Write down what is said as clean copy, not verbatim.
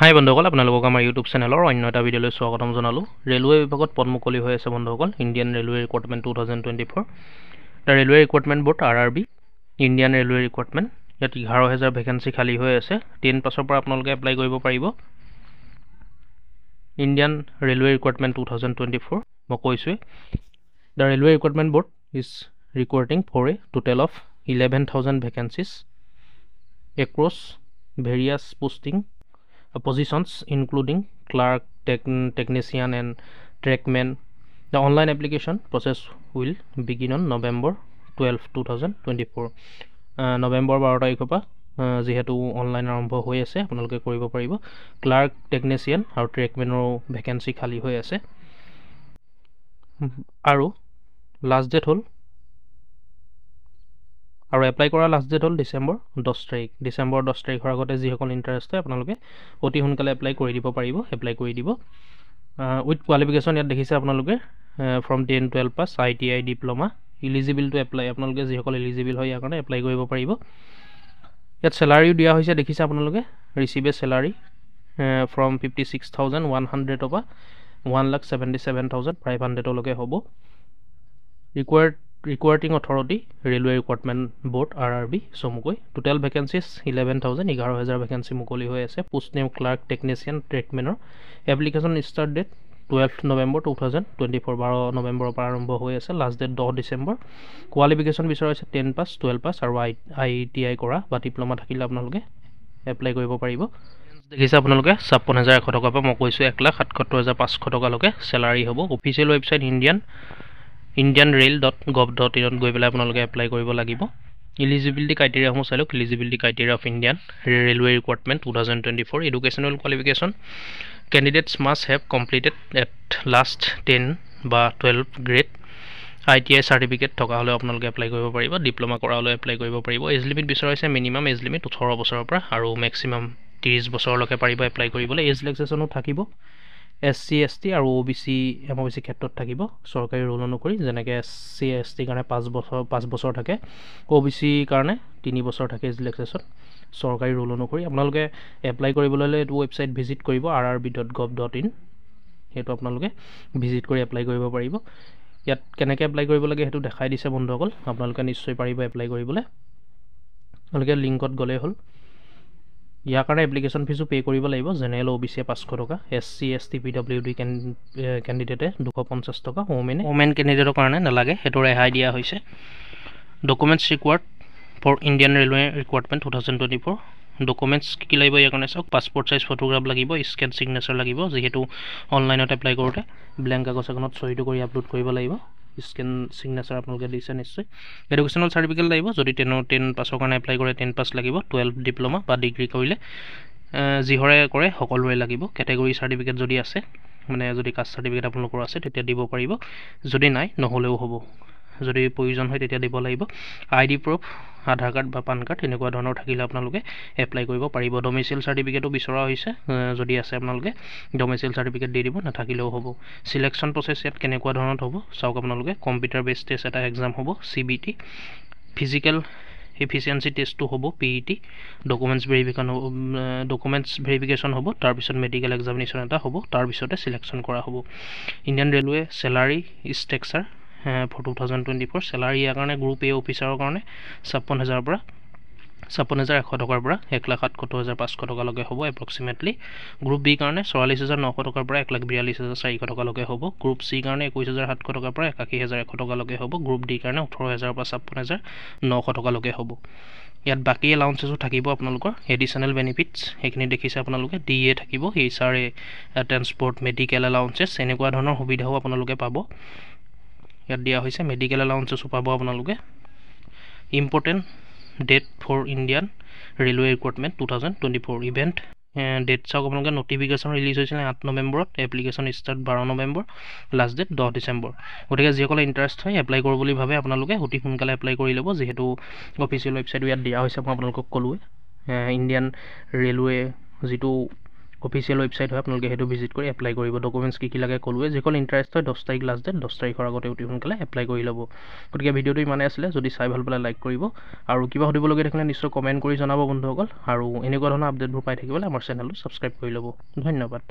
হাই বন্ধুসকল, আপোনালোকক আমাৰ ইউটিউব চেনেলৰ অন্য এটা ভিডিঅ'লৈ স্বাগতম জনালোঁ। ৰেলৱে বিভাগত পদ মুকলি হৈ আছে বন্ধুসকল। Indian railway recruitment 2024 the railway recruitment board RRB Indian railway recruitment. ইয়াত 11,000 ভেকেঞ্চি খালী হৈ আছে। 10 পাছৰ পৰা আপোনালোকে এপ্লাই কৰিব পাৰিব। ইণ্ডিয়ান ৰেলৱে ৰিক্ৰুটমেণ্ট 2024 মই কৈছোঁৱেই। The railway recruitment board is recruiting for a total of 11,000 vacancies across various posting positions including clerk, technician and trackman. The online application process will begin on November 12, 2024. November 12 তাৰিখৰ পৰা যেহেতু online আৰম্ভ হৈ আছে, আপোনালোকে কৰিব পাৰিব। ক্লাৰ্ক, টেকনিচিয়ান আৰু ট্ৰেকমেনৰ ভেকেঞ্চি খালী হৈ আছে। আৰু লাষ্ট ডেট হ'ল আৰু এপ্লাই কৰা লাষ্ট ডেট হ'ল ডিচেম্বৰ 10 তাৰিখ। ডিচেম্বৰ 10 তাৰিখৰ আগতে যিসকল ইণ্টাৰেষ্ট হয় আপোনালোকে অতি সোনকালে এপ্লাই কৰি দিব পাৰিব। এপ্লাই কৰি দিব উইথ কোৱালিফিকেশ্যন ইয়াত দেখিছে আপোনালোকে from 10-12 pass, ITI, diploma. Eligible two apply, আপোনালোকে যিসকল ইলিজিবল হয় ইয়াৰ কাৰণে এপ্লাই কৰিব পাৰিব। ইয়াত চেলাৰিও দিয়া হৈছে দেখিছে আপোনালোকে। ৰিচিভ এ চেলাৰী ফ্ৰম 56,100 পৰা 1,77,500লৈকে হ'ব। Recruiting authority railway recruitment board RRB চমুকৈ। টোটেল ভেকেঞ্চিজ 11,000 ভেকেঞ্চি মুকলি হৈ আছে। পোষ্ট নেম ক্লাৰ্ক, টেকনিচিয়ান, ট্ৰেকমেনৰ। এপ্লিকেশ্যন ষ্টাৰ্ট ডেট 12 নৱেম্বৰ 2024, 12 নৱেম্বৰৰ পৰা আৰম্ভ হৈ আছে। Last date 10 December. কোৱালিফিকেশ্যন বিচৰা হৈছে 10 পাছ, 12 পাছ আৰু ITI কৰা বা ডিপ্ল'মা থাকিলে আপোনালোকে এপ্লাই কৰিব পাৰিব। দেখিছে আপোনালোকে 56,100 টকাৰ পৰা মই কৈছোঁ 1,77,500 টকালৈকে চেলাৰী হ'ব। অফিচিয়েল ৱেবছাইট indianrail.gov.in গৈ পেলাই আপোনালোকে এপ্লাই কৰিব লাগিব। ইলিজিবিলিটি ক্ৰাইটেৰিয়াসমূহ চাই লওক। Eligibility criteria of Indian railway recruitment 2024। Educational qualification candidates must have completed at last 10 বা 12 গ্ৰেড। ITI চাৰ্টিফিকেট থকা হ'লেও আপোনালোকে এপ্লাই কৰিব পাৰিব। ডিপ্ল'মা কৰা হ'লেও এপ্লাই কৰিব পাৰিব। এজ লিমিট বিচৰা হৈছে মিনিমাম এজ লিমিট 18 বছৰৰ পৰা আৰু মেক্সিমাম 30 বছৰলৈকে পাৰিব এপ্লাই কৰিবলৈ। এজ ৰিলেক্সেশ্যনো থাকিব। SC, ST আৰু OBC ক্ষেত্ৰত থাকিব চৰকাৰী ৰুল অনুসৰি। যেনেকৈ SC, ST কাৰণে 5 বছৰ থাকে, OBC কাৰণে 3 বছৰ থাকে এজ ৰিলেক্সেশ্যন চৰকাৰী ৰুল অনুসৰি। আপোনালোকে এপ্লাই কৰিবলৈ হ'লে এইটো ৱেবছাইট ভিজিট কৰিব rrb.gov.in। সেইটো আপোনালোকে ভিজিট কৰি এপ্লাই কৰিব পাৰিব। ইয়াত কেনেকৈ এপ্লাই কৰিব লাগে সেইটো দেখাই দিছে বন্ধুসকল। আপোনালোকে নিশ্চয় পাৰিব এপ্লাই কৰিবলৈ। আপোনালোকে লিংকত গ'লেই হ'ল। ইয়াৰ কাৰণে এপ্লিকেশ্যন ফিজো পে' কৰিব লাগিব। জেনেৰেল OBC 500 টকা, SC, ST, PWD কেণ্ডিডেটে 250 টকা, ওমেন কেণ্ডিডেটৰ কাৰণে নালাগে, সেইটো ৰেহাই দিয়া হৈছে। Documents required for Indian railway recruitment 2024। Documents কি লাগিব ইয়াৰ কাৰণে চাওক। পাছপৰ্ট চাইজ ফটোগ্ৰাফ লাগিব, স্কেন ছিগনেচাৰ লাগিব, যিহেতু অনলাইনত এপ্লাই কৰোঁতে ব্লেংক কাগজ এখনত চহীটো কৰি আপলোড কৰিব লাগিব। স্কেন ছিগনেচাৰ আপোনালোকে দিছে নিশ্চয়। এডুকেশ্যনেল চাৰ্টিফিকেট লাগিব, যদি 10 পাছৰ কাৰণে এপ্লাই কৰে 10 পাছ লাগিব। 12 ডিপ্ল'মা বা ডিগ্ৰী কৰিলে যিহৰে কৰে সকলোৰে লাগিব। কেটেগৰী চাৰ্টিফিকেট যদি আছে, মানে যদি কাষ্ট চাৰ্টিফিকেট আপোনালোকৰ আছে তেতিয়া দিব পাৰিব, যদি নাই নহ'লেও হ'ব। যদি প্ৰয়োজন হয় তেতিয়া দিব লাগিব। ID প্ৰুফ, আধাৰ কাৰ্ড বা পান কাৰ্ড এনেকুৱা ধৰণৰ থাকিলে আপোনালোকে এপ্লাই কৰিব পাৰিব। ডমিচিয়েল চাৰ্টিফিকেটো বিচৰা হৈছে, যদি আছে আপোনালোকে ডমিচিয়েল চাৰ্টিফিকেট দি দিব, নাথাকিলেও হ'ব। চিলেকশ্যন প্ৰচেছ ইয়াত কেনেকুৱা ধৰণত হ'ব চাওক আপোনালোকে। কম্পিউটাৰ বেছড টেষ্ট এটা এক্সাম হ'ব CBT। ফিজিকেল এফিচিয়েঞ্চি টেষ্টটো হ'ব PET। ডকুমেণ্টছ ভেৰিফিকেশ্যন হ'ব। তাৰপিছত মেডিকেল এক্সামিনেশ্যন এটা হ'ব, তাৰপিছতে চিলেকশ্যন কৰা হ'ব। Indian railway salary structure for 2024। Salary ইয়াৰ কাৰণে গ্ৰুপ A অফিচাৰৰ কাৰণে 56,100 টকাৰ পৰা 1,77,500 টকালৈকে হ'ব এপ্ৰক্সিমেটলি। গ্ৰুপ B কাৰণে 44,900 টকাৰ পৰা 1,42,400 টকালৈকে হ'ব। গ্ৰুপ C কাৰণে 21,700 টকাৰ পৰা 81,100 টকালৈকে হ'ব। গ্ৰুপ D কাৰণে 18,000 পৰা 56,900 টকালৈকে হ'ব। ইয়াত বাকী এলাউঞ্চেছো থাকিব আপোনালোকৰ। এডিশ্যনেল বেনিফিটছ সেইখিনি দেখিছে আপোনালোকে। DA থাকিব, HRA, ট্ৰেন্সপৰ্ট, মেডিকেল এলাউঞ্চেছ এনেকুৱা ধৰণৰ সুবিধাও আপোনালোকে পাব। ইয়াত দিয়া হৈছে মেডিকেল এলাউঞ্চেছো পাব আপোনালোকে। Important date for Indian railway recruitment 2024 event date চাওক আপোনালোকে। নটিফিকেশ্যন ৰিলিজ হৈছিলে 8 নৱেম্বৰত। Application start 12 November, last date 10 December. গতিকে যিসকলে ইণ্টাৰেষ্ট হয় এপ্লাই কৰোঁ বুলি ভাবে আপোনালোকে অতি সোনকালে এপ্লাই কৰি ল'ব, যিহেতু অফিচিয়েল ৱেবছাইটো ইয়াত দিয়া হৈছে মই আপোনালোকক ক'লোৱে। ইণ্ডিয়ান ৰেলৱে যিটো অফিচিয়েল ৱেবছাইট হয়, আপোনালোকে সেইটো ভিজিট কৰি এপ্লাই কৰিব। ডকুমেণ্টছ কি লাগে ক'লোৱে, যিসকল ইণ্টাৰেষ্ট হয় 10 তাৰিখ লাষ্ট ডেট, 10 তাৰিখৰ আগতে অতি সোনকালে এপ্লাই কৰি ল'ব। গতিকে ভিডিঅ'টো ইমানেই আছিলে, যদি চাই ভাল পালে লাইক কৰিব, আৰু কিবা সুধিবলগীয়া থাকিলে নিশ্চয় কমেণ্ট কৰি জনাব বন্ধুসকল, আৰু এনেকুৱা ধৰণৰ আপডেটবোৰ পাই থাকিবলৈ আমাৰ চেনেলটো ছাবস্ক্ৰাইব কৰি ল'ব। ধন্যবাদ।